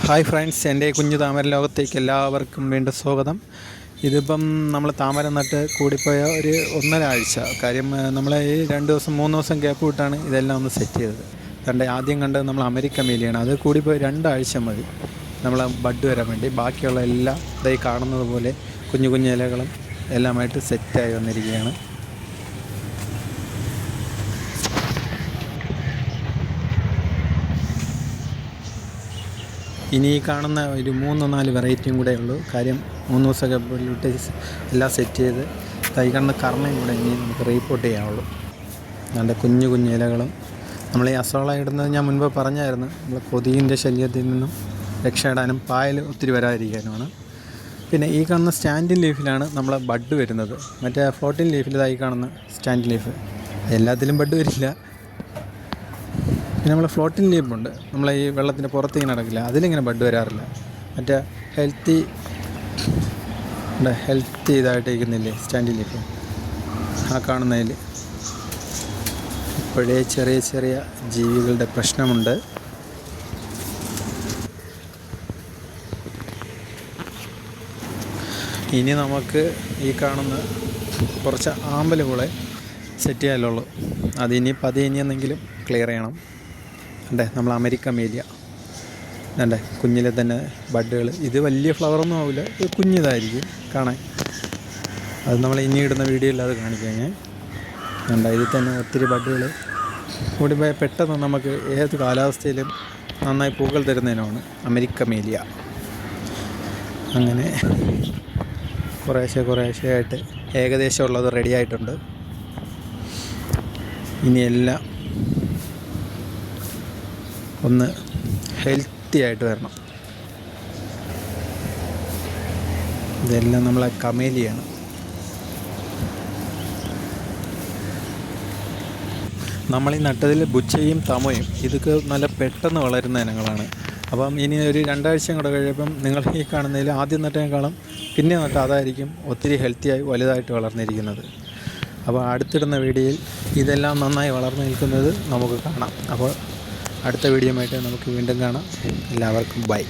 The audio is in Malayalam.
ഹായ് ഫ്രണ്ട്സ്, എൻ്റെ കുഞ്ഞു താമര ലോകത്തേക്ക് എല്ലാവർക്കും വീണ്ടും സ്വാഗതം. ഇതിപ്പം നമ്മൾ താമര നട്ട് കൂടിപ്പോയ ഒരു 1.5 ആഴ്ച. കാര്യം നമ്മൾ ഈ 2 ദിവസം 3 ദിവസം ഗ്യാപ്പ് വിട്ടാണ് ഇതെല്ലാം ഒന്ന് സെറ്റ് ചെയ്തത്. ആദ്യം കണ്ടത് നമ്മൾ അമേരിക്കൻ മേലിയാണ്. അത് കൂടിപ്പോയി 2 ആഴ്ച മതി നമ്മൾ ബഡ് വരാൻ വേണ്ടി. ബാക്കിയുള്ള എല്ലാം ഇതായി കാണുന്നത് പോലെ കുഞ്ഞു കുഞ്ഞു ഇലകളും എല്ലാമായിട്ട് സെറ്റായി വന്നിരിക്കുകയാണ്. ഇനി ഈ കാണുന്ന ഒരു 3-4 വെറൈറ്റിയും കൂടെ ഉള്ളൂ. കാര്യം 3 ദിവസമൊക്കെ വിട്ട് എല്ലാം സെറ്റ് ചെയ്ത് തൈ കാണുന്ന കർണയും കൂടെ ഇനി നമുക്ക് റീപ്പോർട്ട് ചെയ്യാനുള്ളൂ. നല്ല കുഞ്ഞു കുഞ്ഞു ഇലകളും നമ്മൾ ഈ അസോള ഇടുന്നത് ഞാൻ മുൻപ് പറഞ്ഞായിരുന്നു. നമ്മൾ കൊതുകിൻ്റെ ശല്യത്തിൽ നിന്നും രക്ഷയിടാനും പായൽ ഒത്തിരി വരാതിരിക്കാനുമാണ്. പിന്നെ ഈ കാണുന്ന സ്റ്റാൻഡിൻ ലീഫിലാണ് നമ്മൾ ബഡ് വരുന്നത്. മറ്റേ ഫ്ലോട്ടിൻ ലീഫിൽ ഇതായി കാണുന്ന സ്റ്റാൻഡ് ലീഫ് എല്ലാത്തിലും ബഡ് വരില്ല. പിന്നെ നമ്മൾ ഫ്ലോട്ടിൻ ലീഫുണ്ട്, നമ്മൾ ഈ വെള്ളത്തിൻ്റെ പുറത്തേക്ക് നടക്കില്ല, അതിലിങ്ങനെ ബഡ് വരാറില്ല. മറ്റേ ഹെൽത്തി ഇതായിട്ട് ഇരിക്കുന്നില്ലേ സ്റ്റാൻഡ് ലീഫ്, ആ കാണുന്നതിൽ ഇപ്പോഴേ ചെറിയ ചെറിയ ജീവികളുടെ പ്രശ്നമുണ്ട്. ഇനി നമുക്ക് ഈ കാണുന്ന കുറച്ച് ആമ്പലുകളെ സെറ്റ് ചെയ്യാനുള്ളൂ. അതിനി പതിയെന്നെങ്കിലും ക്ലിയർ ചെയ്യണം. നമ്മൾ അമേരിക്കൻ മേലിയ കുഞ്ഞിലെ തന്നെ ബഡുകൾ. ഇത് വലിയ ഫ്ലവറൊന്നും ആവില്ല, ഇത് കുഞ്ഞിതായിരിക്കും കാണാൻ. അത് നമ്മൾ ഇനി ഇടുന്ന വീഡിയോയിൽ അത് കാണിക്കാം ഞാൻ. ഇതിൽ തന്നെ ഒത്തിരി ബഡുകൾ കൂടി പെട്ടെന്ന് നമുക്ക് ഏത് കാലാവസ്ഥയിലും നന്നായി പൂക്കൾ തരുന്നതിനാണ് അമേരിക്കൻ മേലിയ. അങ്ങനെ കുറേശ്ശെയായിട്ട് ഏകദേശം ഉള്ളത് റെഡി ആയിട്ടുണ്ട്. ഇനിയെല്ലാം ഒന്ന് ഹെൽത്തി ആയിട്ട് വരണം. ഇതെല്ലാം നമ്മളെ കമേലിയാണ്. നമ്മളീ നട്ടതിൽ ബുച്ചയും തമയും ഇതൊക്കെ നല്ല പെട്ടെന്ന് വളരുന്ന ഇനങ്ങളാണ്. അപ്പം ഇനി ഒരു 2 ആഴ്ചയും കൂടെ കഴിയുമ്പം നിങ്ങൾ ഈ കാണുന്നതിൽ ആദ്യം നട്ടതിനേക്കാളും പിന്നെ നട്ട അതായിരിക്കും ഒത്തിരി ഹെൽത്തിയായി വലുതായിട്ട് വളർന്നിരിക്കുന്നത്. അപ്പോൾ അടുത്തിടുന്ന വീഡിയോയിൽ ഇതെല്ലാം നന്നായി വളർന്നു നിൽക്കുന്നത് നമുക്ക് കാണാം. അപ്പോൾ അടുത്ത വീഡിയോയുമായിട്ട് നമുക്ക് വീണ്ടും കാണാം. എല്ലാവർക്കും ബൈ.